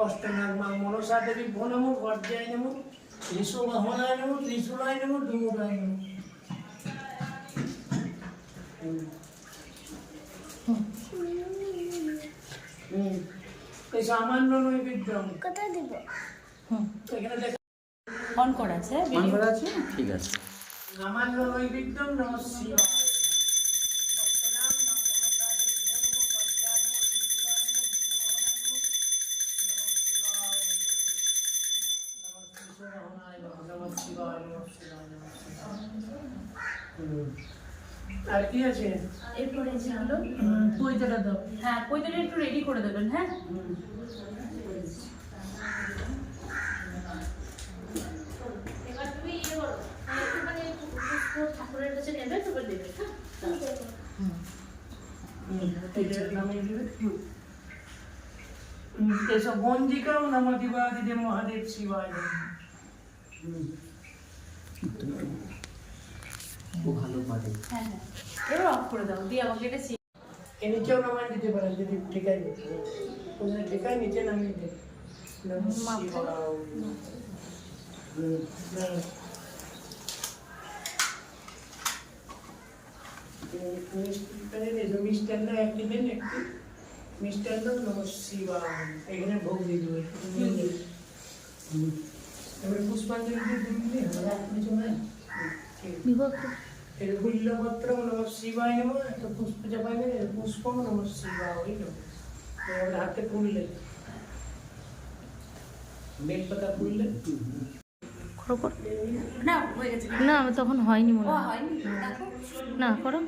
অষ্টনাগ মা মনসা দেবী ভো নমো গর্জায় নমো ত্রিশূলহনায় নমো ত্রিশূলায় নমো ডুমুরায় নমো। এই সামান্য নৈবেদ্য কোথায় দিব? এখানে দেখ অন করা আছে, অন করা আছে, ঠিক আছে। সামান্য নৈবেদ্য নমঃ শিবায়। আর কি আছে এরপরে যেগুলো পৈতাটা দাও। হ্যাঁ, পৈতাটা একটু রেডি করে দেবেন। হ্যাঁ, এবার তুমি ইয়ে করো, একটুখানি ঠাকুরের কাছে নেবে, তারপর দেবে। এসব গঞ্জিকাও নম দিবাদিদে মহাদেব শিবায়। ও ভালো পারে। হ্যাঁ হ্যাঁ, এবার অফ করে দাও, দিয়ে আমাকে এটা এ নিচেও নামায় দিতে পারেন যদি ঠেকাই দিতে ওখানে ঠেকাই নিচে নামিয়ে দেয়। নমঃ শিবায়। মিষ্টান্ন একটি দেন, একটি মিষ্টান্ন নমঃ শিবায়। এখানে ভোগ দিয়ে দেবে। এবার পুষ্পাঞ্জলি দিলে বিল্লপত্র নমঃ শিবায় নমঃ, একটা পুষ্প চাপাইবে, পুষ্প নমঃ শিবায় হইল। এবার হাতে ফুললে বেলপাতা ফুললে করো করো। না হয়ে গেছে। না তখন হয়নি মনে ও হয়। হয়নি, দেখো। না করো।